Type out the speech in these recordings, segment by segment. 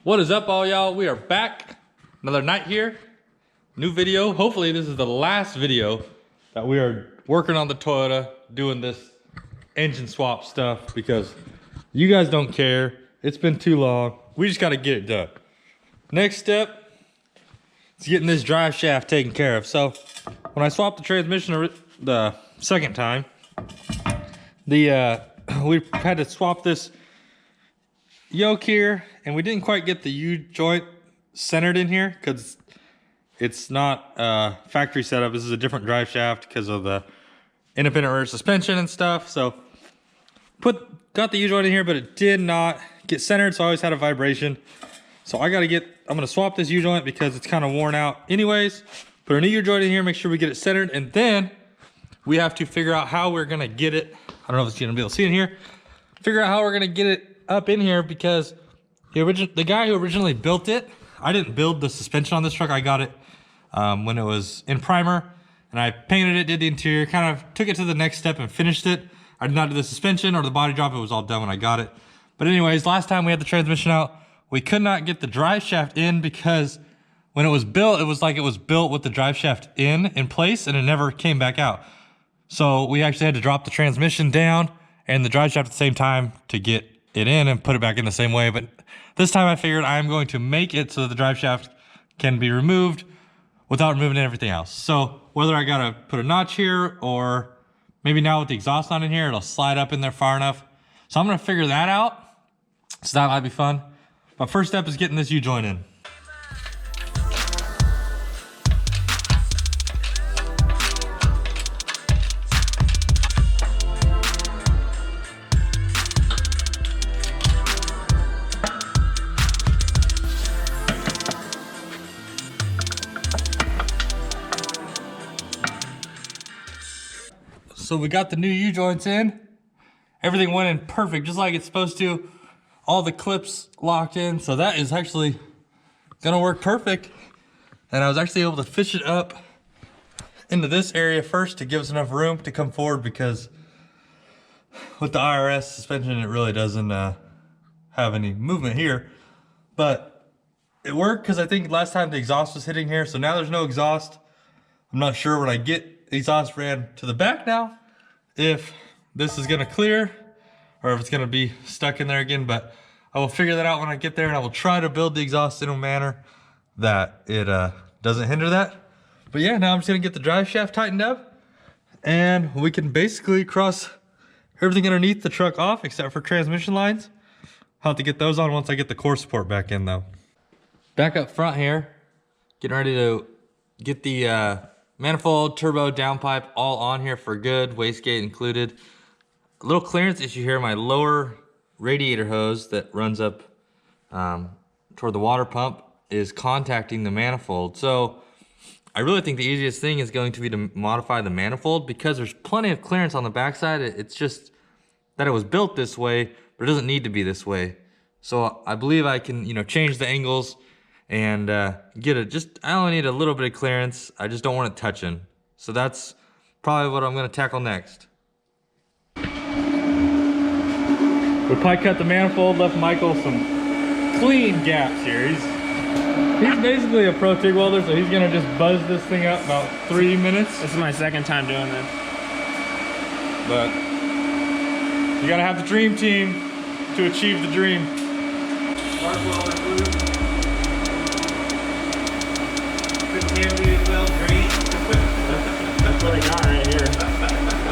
What is up, all y'all? We are back. Another night here. New video. Hopefully this is the last video that we are working on the Toyota, doing this engine swap stuff, because you guys don't care. It's been too long. We just got to get it done. Next step is getting this drive shaft taken care of. So when I swapped the transmission the second time, we had to swap this yoke here, and we didn't quite get the U-joint centered in here because it's not factory setup. This is a different drive shaft because of the independent rear suspension and stuff. So got the U-joint in here, but it did not get centered, so I always had a vibration. So I'm gonna swap this U-joint because it's kind of worn out anyways. Put a new U-joint in here, make sure we get it centered, and then we have to figure out how we're gonna get it. I don't know if it's gonna be able to see in here. Figure out how we're gonna get it up in here, because the guy who originally built it, I didn't build the suspension on this truck. I got it when it was in primer, and I painted it, did the interior, kind of took it to the next step and finished it. I did not do the suspension or the body drop. It was all done when I got it. But anyways, last time we had the transmission out, we could not get the drive shaft in because when it was built, it was like it was built with the drive shaft in place, and it never came back out. So we actually had to drop the transmission down and the drive shaft at the same time to get it in and put it back in the same way. But this time I figured I'm going to make it so that the drive shaft can be removed without removing everything else. So whether I gotta put a notch here, or maybe now with the exhaust not in here, it'll slide up in there far enough. So I'm gonna figure that out. So that might be fun. But first step is getting this U-joint in. So we got the new U-joints in. Everything went in perfect, just like it's supposed to. All the clips locked in, so that is actually gonna work perfect. And I was actually able to fish it up into this area first to give us enough room to come forward, because with the IRS suspension, it really doesn't have any movement here. But it worked because I think last time the exhaust was hitting here, so now there's no exhaust. I'm not sure when I get exhaust ran to the back now if this is gonna clear or if it's gonna be stuck in there again, but I will figure that out when I get there, and I will try to build the exhaust in a manner that it doesn't hinder that. But yeah, now I'm just gonna get the drive shaft tightened up, and we can basically cross everything underneath the truck off except for transmission lines. I'll have to get those on once I get the core support back in though. Back up front here, getting ready to get the manifold, turbo, downpipe all on here for good, wastegate included. A little clearance issue here, my lower radiator hose that runs up toward the water pump is contacting the manifold. So I really think the easiest thing is going to be to modify the manifold, because there's plenty of clearance on the backside. It's just that it was built this way, but it doesn't need to be this way. So I believe I can, change the angles and get it. I only need a little bit of clearance. I just don't want it touching. So that's probably what I'm gonna tackle next. We probably cut the manifold, left Michael some clean gaps here. He's basically a pro TIG welder, so he's gonna just buzz this thing up about 3 minutes. This is my second time doing this. But you gotta have the dream team to achieve the dream. That's what I got right here.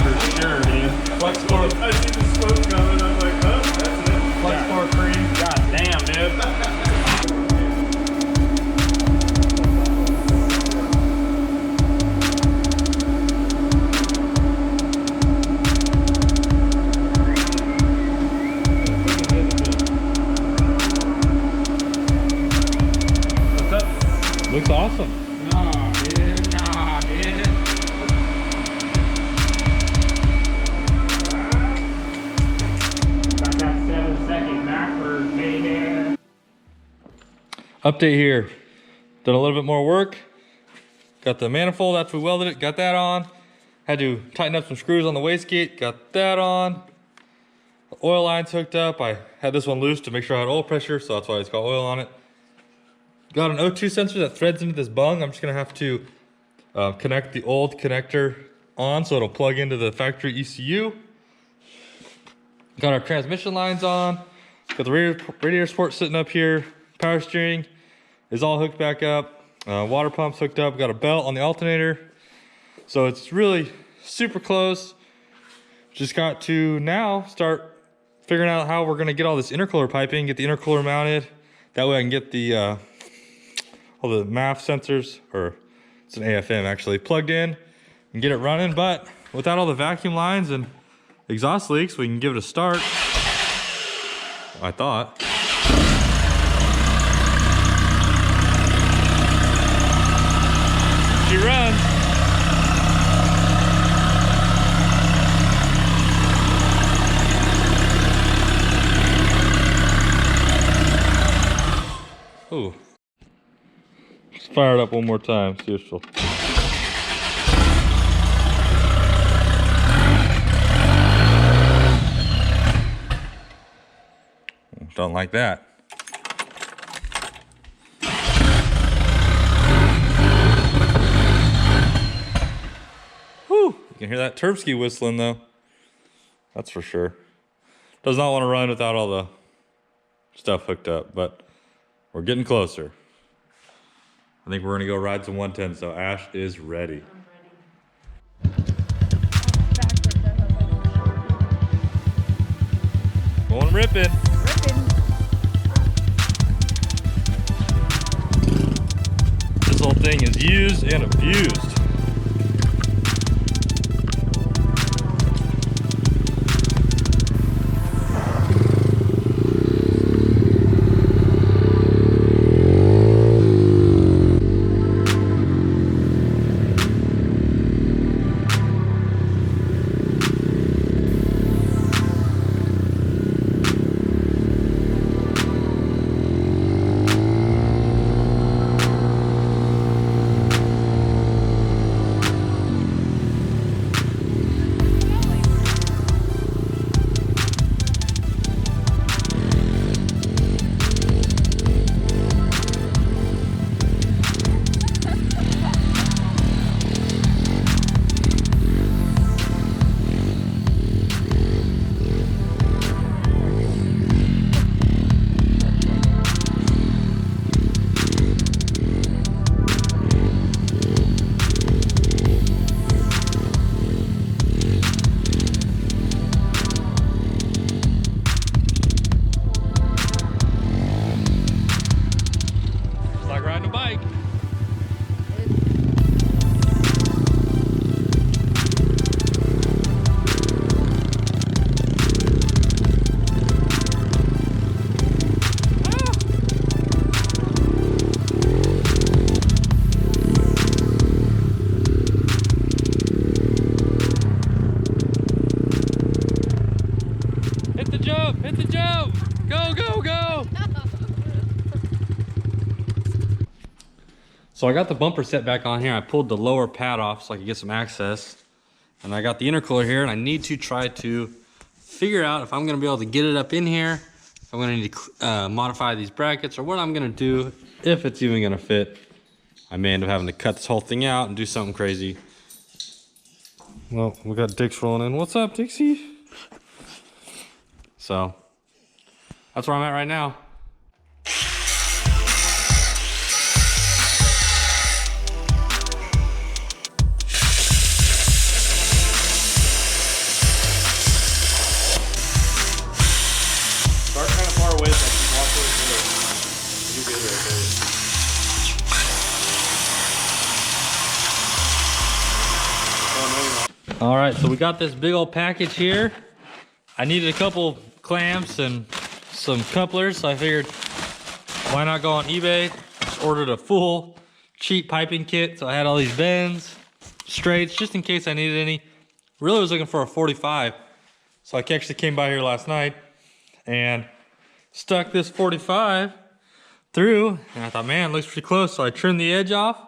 For sure, dude. Flex core. I see the smoke coming, I'm like, oh, that's it. Flex core cream. God damn, dude. Looks awesome. Nah, dude. Nah, dude. Got that 7-second backward, baby. Update here. Done a little bit more work. Got the manifold after we welded it, got that on. Had to tighten up some screws on the wastegate, got that on. The oil line's hooked up. I had this one loose to make sure I had oil pressure, so that's why it's got oil on it. got an O2 sensor that threads into this bung. I'm just gonna have to connect the old connector on so it'll plug into the factory ECU. Got our transmission lines on. Got the radiator support sitting up here. Power steering is all hooked back up. Water pump's hooked up. Got a belt on the alternator. So it's really super close. Just got to now start figuring out how we're gonna get all this intercooler piping, get the intercooler mounted. That way I can get the all the MAF sensors, or it's an AFM actually, plugged in and get it running. But without all the vacuum lines and exhaust leaks, we can give it a start. I thought. She runs. Ooh. Let's fire it up one more time, see if she'll. Don't like that. Whew, you can hear that Turbski whistling though. That's for sure. Does not want to run without all the stuff hooked up, but we're getting closer. I think we're gonna go ride some 110, so Ash is ready. Going ripping. This whole thing is used and abused. Hit the jump! Go, go, go! So I got the bumper set back on here. I pulled the lower pad off so I could get some access. And I got the intercooler here, and I need to try to figure out if I'm gonna be able to get it up in here, if I'm gonna need to modify these brackets, or what I'm gonna do, if it's even gonna fit. I may end up having to cut this whole thing out and do something crazy. Well, we got Dix rolling in. What's up, Dixie? So, that's where I'm at right now. Start kind of far away so I can walk towards the door. You get there, baby. All right, so we got this big old package here. I needed a couple clamps and some couplers, so I figured why not go on eBay. Just ordered a full cheap piping kit, so I had all these bends, straights, just in case I needed any. Really was looking for a 45, so I actually came by here last night and stuck this 45 through, and I thought, man, it looks pretty close, so I trimmed the edge off,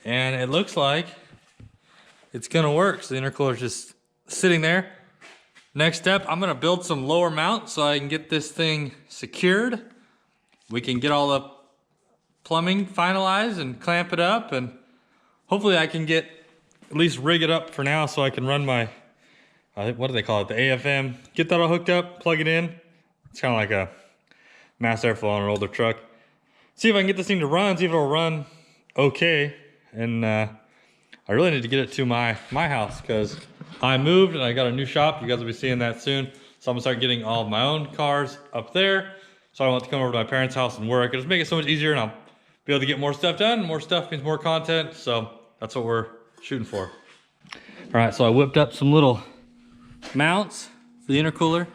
and it looks like it's gonna work. So the intercooler's just sitting there. Next step, I'm gonna build some lower mount so I can get this thing secured. We can get all the plumbing finalized and clamp it up, and hopefully I can get, at least rig it up for now so I can run my, what do they call it, the AFM. Get that all hooked up, plug it in. It's kind of like a mass airflow on an older truck. See if I can get this thing to run, see if it'll run okay. And I really need to get it to my house because I moved and I got a new shop. You guys will be seeing that soon. So I'm gonna start getting all of my own cars up there. So I don't have to come over to my parents' house and work. It'll just make it so much easier and I'll be able to get more stuff done. More stuff means more content. So that's what we're shooting for. All right, so I whipped up some little mounts for the intercooler.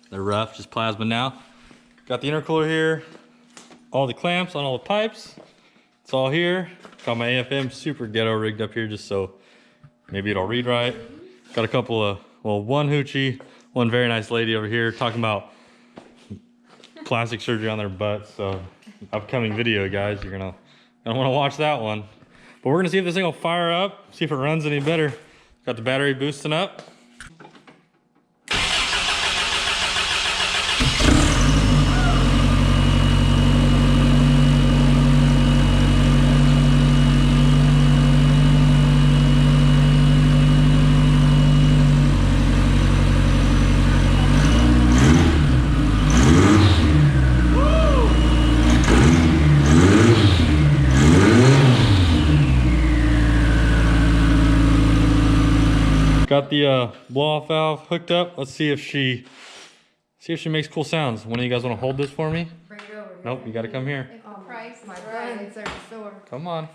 They're rough, just plasma now. Got the intercooler here, all the clamps on all the pipes. It's all here. Got my AFM super ghetto rigged up here just so maybe it'll read right. Got a couple of, well, one hoochie, one very nice lady over here talking about plastic surgery on their butts. So upcoming video, guys, you're gonna want to watch that one. But we're gonna see if this thing will fire up, see if it runs any better. Got the battery boosting up. Got the blow-off valve hooked up. Let's see if she makes cool sounds. One of you guys want to hold this for me? Bring it over. Nope, you got to come here. Price, my friends are sore. Come on.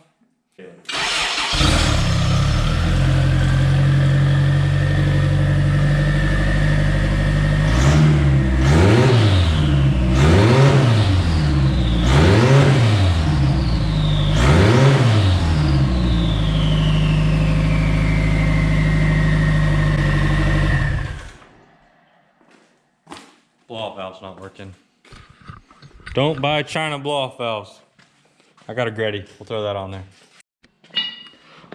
Blow-off valve's not working. Don't buy China blow-off valves. I got a Greddy. We'll throw that on there.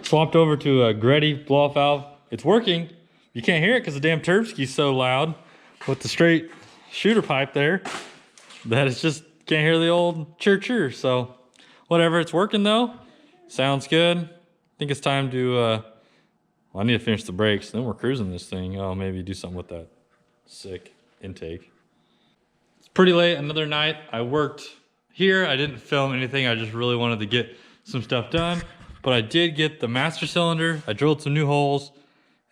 Swapped over to a Greddy blow-off valve. It's working. You can't hear it because the damn Turbsky's so loud with the straight shooter pipe there that it's just can't hear the old chirr. So whatever, it's working though. Sounds good. I think it's time to, well, I need to finish the brakes. Then we're cruising this thing. Oh, maybe do something with that sick intake. Pretty late, another night. I worked here. I didn't film anything. I just really wanted to get some stuff done. But I did get the master cylinder. I drilled some new holes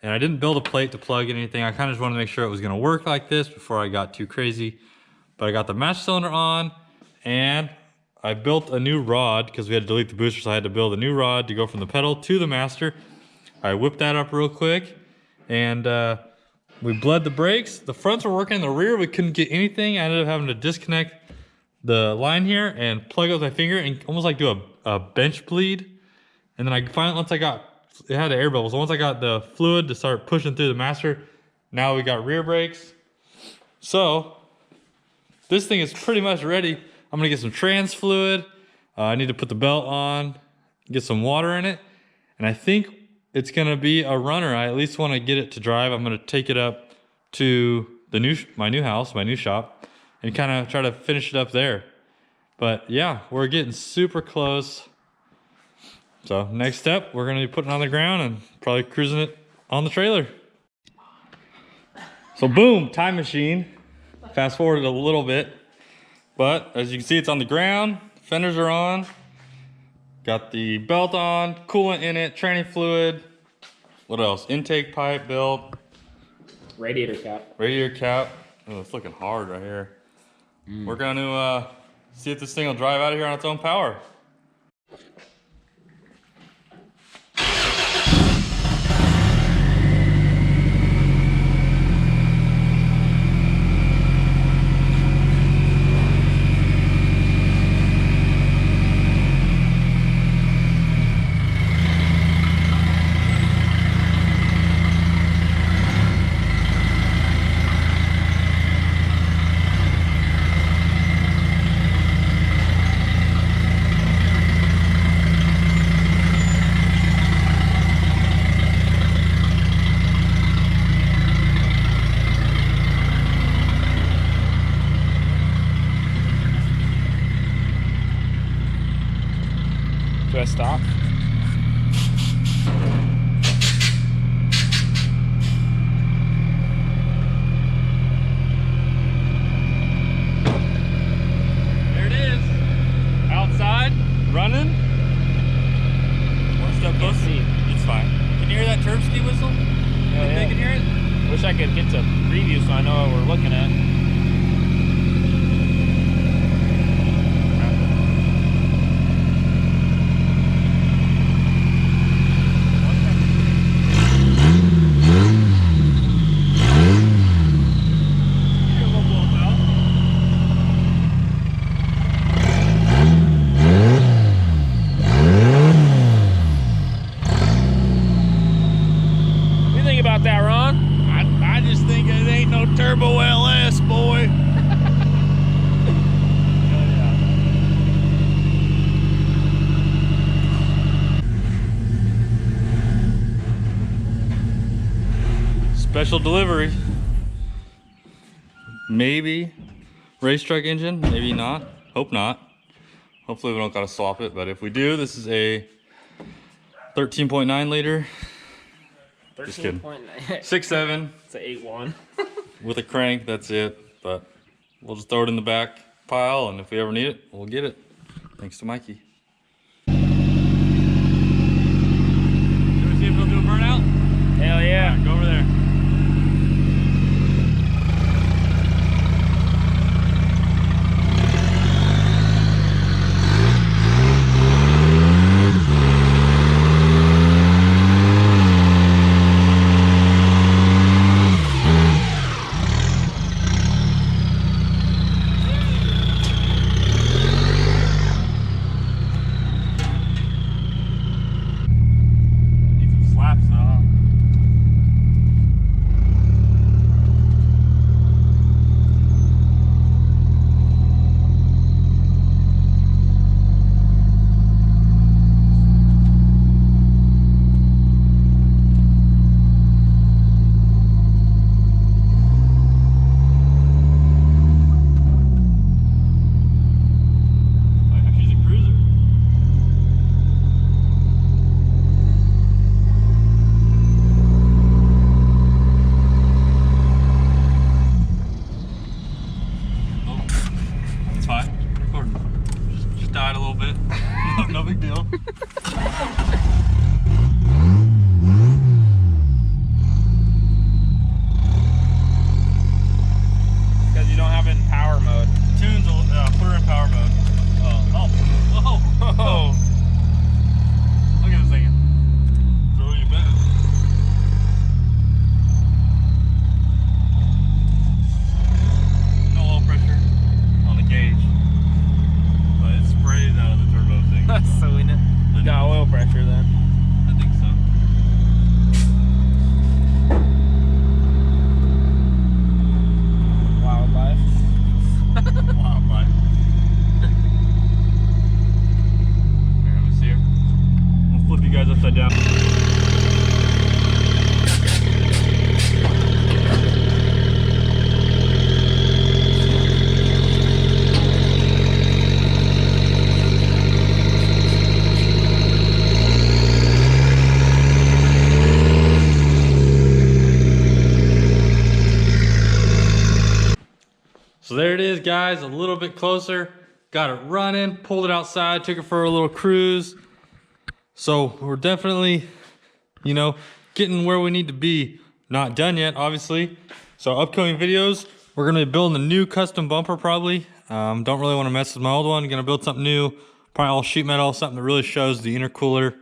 and I didn't build a plate to plug in anything. I kind of just wanted to make sure it was going to work like this before I got too crazy. But I got the master cylinder on and I built a new rod because we had to delete the booster. So I had to build a new rod to go from the pedal to the master. I whipped that up real quick and we bled the brakes. The fronts were working, the rear we couldn't get anything. I ended up having to disconnect the line here and plug it with my finger and almost like do a bench bleed. And then I finally, once I got, it had the air bubble. So once I got the fluid to start pushing through the master, now we got rear brakes. So this thing is pretty much ready. I'm gonna get some trans fluid. I need to put the belt on, get some water in it. And I think it's gonna be a runner. I at least wanna get it to drive. I'm gonna take it up to my new house, my new shop, and kind of try to finish it up there. But yeah, we're getting super close. So next step, we're gonna be putting it on the ground and probably cruising it on the trailer. So boom, time machine. Fast forwarded a little bit. But as you can see, it's on the ground, fenders are on. Got the belt on, coolant in it, training fluid. What else? Intake pipe built. Radiator cap. Radiator cap. Oh, it's looking hard right here. We're going to see if this thing will drive out of here on its own power. stop. There it is. Outside, running. One step Can't closer. see. It's fine. Can you hear that turb ski whistle? Oh, Think they yeah. can hear it? Wish I could get to preview so I know what we're looking at. What do you think about that, Ron? I just think it ain't no turbo LS, boy. Special delivery. Maybe race truck engine, maybe not. Hope not. Hopefully we don't gotta swap it, but if we do, this is a 13.9 liter. Just kidding. 13.9. 6.7 It's an 8.1. with a crank, that's it. But we'll just throw it in the back pile, and if we ever need it, we'll get it. Thanks to Mikey. You wanna see if he'll do a burnout? Hell yeah. Go over there. Need some slaps though. She's a cruiser. Oh, it's fine. Recording. Just died a little bit. No big deal. Because you don't have it in power mode. Tunes will put her in power mode. Oh. Look at this thing. Throw you back. No oil pressure on the gauge, but it sprays out of the turbo thing. So we know. You got oil pressure then. I think so. Wildlife. Wildlife. Here, let me see her. I'll flip you guys upside down. So there it is, guys, a little bit closer. Got it running, pulled it outside, took it for a little cruise. So we're definitely, you know, getting where we need to be. Not done yet, obviously. So upcoming videos, we're gonna be building a new custom bumper probably. Don't really wanna mess with my old one. Gonna build something new, probably all sheet metal, something that really shows the intercooler.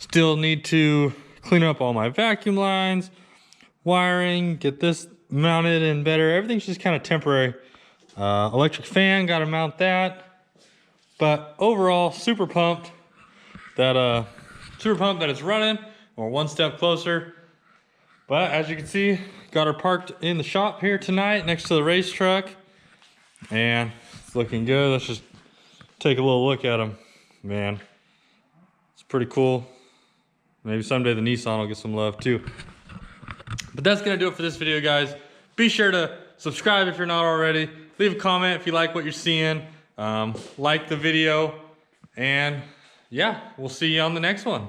Still need to clean up all my vacuum lines, wiring, get this mounted and better. Everything's just kind of temporary. Electric fan, gotta mount that. But overall, super pumped that it's running. We're one step closer. But as you can see, got her parked in the shop here tonight next to the race truck. And it's looking good. Let's just take a little look at them. Man, it's pretty cool. Maybe someday the Nissan will get some love too. But that's gonna do it for this video, guys. Be sure to subscribe if you're not already. Leave a comment if you like what you're seeing. Like the video. And yeah, we'll see you on the next one.